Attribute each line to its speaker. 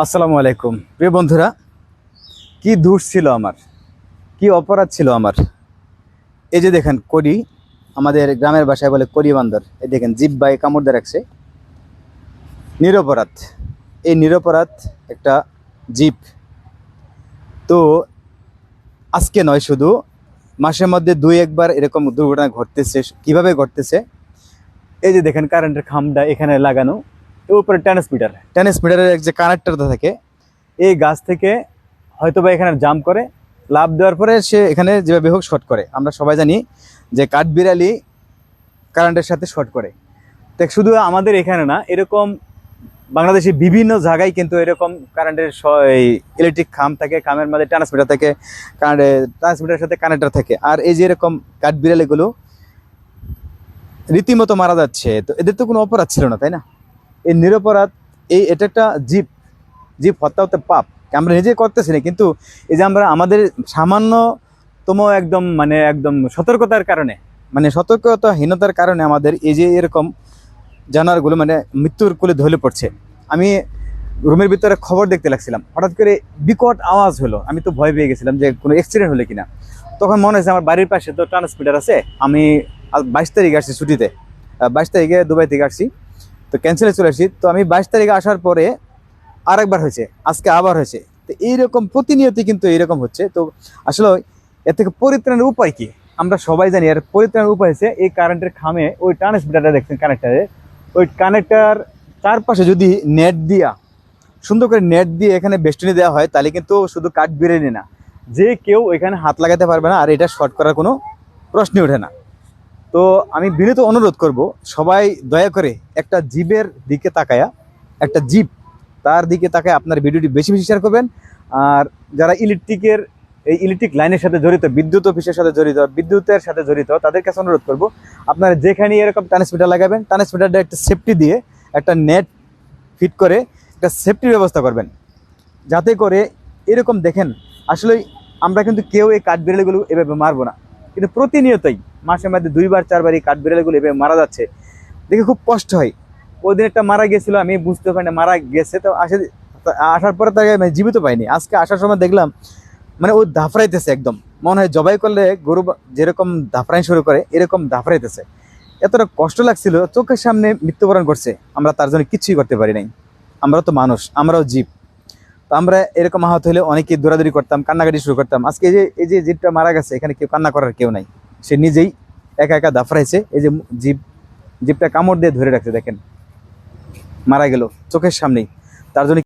Speaker 1: আসসালামু আলাইকুম প্রিয় বন্ধুরা। কি দোষ ছিল আমার, কি অপরাধ ছিল আমার। এই যে দেখেন কড়ি, আমাদের গ্রামের ভাষায় বলে কড়ি বান্দর। এই দেখেন জিব্বায় কামড় দিয়ে রাখছে। নিরপরাধ, এই নিরপরাধ একটা জীব। তো আজকে নয়, শুধু মাসের মধ্যে দুই একবার এরকম দুর্ঘটনা ঘটতেছে। কিভাবে ঘটতেছে? এই যে দেখেন কারেন্টের খামটা এখানে লাগানো, এর উপরে ট্রান্সমিটারের যে কানেক্টরটা থাকে, এই গাছ থেকে হয়তোবা এখানে জাম্প করে, লাফ দেওয়ার পরে সে এখানে যেভাবে হোক শর্ট করে। আমরা সবাই জানি যে কাঠবিড়ালি কারেন্টের সাথে শর্ট করে। দেখ, শুধু আমাদের এখানে না, এরকম বাংলাদেশে বিভিন্ন জায়গায় কিন্তু এরকম কারেন্টের এই ইলেকট্রিক খাম থাকে, খামের মধ্যে ট্রান্সমিটার থাকে, ট্রান্সমিটারের সাথে কানেক্টর থাকে। আর এই যে এরকম কাঠবিড়ালিগুলো রীতিমতো মারা যাচ্ছে, তো এদের তো কোনো অপরাধ ছিল না, তাই না? এই নিরপরাধ, এটা একটা জীব। জীব হত্যা হতে পাপ, আমরা নিজে করতেছি না, কিন্তু এই যে আমরা আমাদের সামান্যতম একদম সতর্কতার কারণে, সতর্কতাহীনতার কারণে আমাদের এই যে এরকম জানোয়ারগুলো মৃত্যুর কোলে ঢলে পড়ছে। আমি রুমের ভিতরে খবর দেখতে লাগছিলাম, হঠাৎ করে বিকট আওয়াজ হলো। আমি তো ভয় পেয়ে গেছিলাম যে কোনো অ্যাক্সিডেন্ট হলে কিনা। তখন মনে হয়েছে আমার বাড়ির পাশে তো ট্রান্সমিটার আছে। আমি 22 তারিখে আসছি ছুটিতে, 22 তারিখে দুবাই থেকে আসছি, তো ক্যান্সেলে চলে আসছি। তো আমি 22 তারিখে আসার পরে আরেকবার হয়েছে, আজকে আবার হয়েছে। তো এইরকম প্রতিনিয়তই কিন্তু এইরকম হচ্ছে। তো আসলে এর থেকে পরিত্রাণের উপায় কি? আমরা সবাই জানি এর পরিত্রাণের উপায় হচ্ছে এই কারেন্টের খামে ওই ট্রান্সমিটারটা দেখছেন কানেক্টারে, ওই কানেক্টার চারপাশে যদি নেট দিয়া, সুন্দর করে নেট দিয়ে এখানে বেষ্টনী দেওয়া হয়, তাহলে কিন্তু শুধু কাঠ বেরেনি না, যে কেউ এখানে হাত লাগাতে পারবে না, আর এটা শর্ট করার কোনো প্রশ্নই ওঠে না। তো আমি বিনীত অনুরোধ করব, সবাই দয়া করে একটা জীবের দিকে তাকায়া, একটা জীব তার দিকে তাকায় আপনার ভিডিওটি বেশি বেশি শেয়ার করবেন। আর যারা এই ইলেকট্রিক লাইনের সাথে জড়িত, বিদ্যুৎ অফিসের সাথে জড়িত, বিদ্যুতের সাথে জড়িত, তাদের কাছে অনুরোধ করব, আপনারা যেখানে এরকম ট্রান্সমিটার লাগাবেন, ট্রান্সমিটারটা একটা সেফটি দিয়ে, একটা নেট ফিট করে একটা সেফটির ব্যবস্থা করবেন, যাতে করে এরকম দেখেন। আসলে আমরা কিন্তু কেউ এই কাঠবিড়ালিগুলো এভাবে মারবো না, কিন্তু প্রতিনিয়তই মাসের মধ্যে 2-4 বার এই কাঠবিড়ালিগুলো এভাবে মারা যাচ্ছে, দেখে খুব কষ্ট হয়। ওই দিন একটা মারা গেছিল, আমি বুঝতে পারি না মারা গেছে, তো আসার পরে তাকে জীবিত পাইনি। আজকে আসার সময় দেখলাম ও দাফরাইতেছে একদম, মনে হয় জবাই করলে গরু যেরকম দাফরাই শুরু করে, এরকম দাফরাইতেছে। এতটা কষ্ট লাগছিল, চোখের সামনে মৃত্যুবরণ করছে, আমরা তার জন্য কিছুই করতে পারি নাই। আমরা তো মানুষ, আমরাও জীব। তো আমরা এরকম আহত হলে অনেকে দৌড়াদৌড়ি করতাম, কান্নাকাটি শুরু করতাম। আজকে এই যে জীবটা মারা গেছে, এখানে কেউ কান্না করার কেউ নাই, সে নিজেই একা একা দাফরাইছে। এই যে জীবটা কামড় দিয়ে ধরে রাখছে, দেখেন মারা গেল চোখের সামনেই। তার জন্য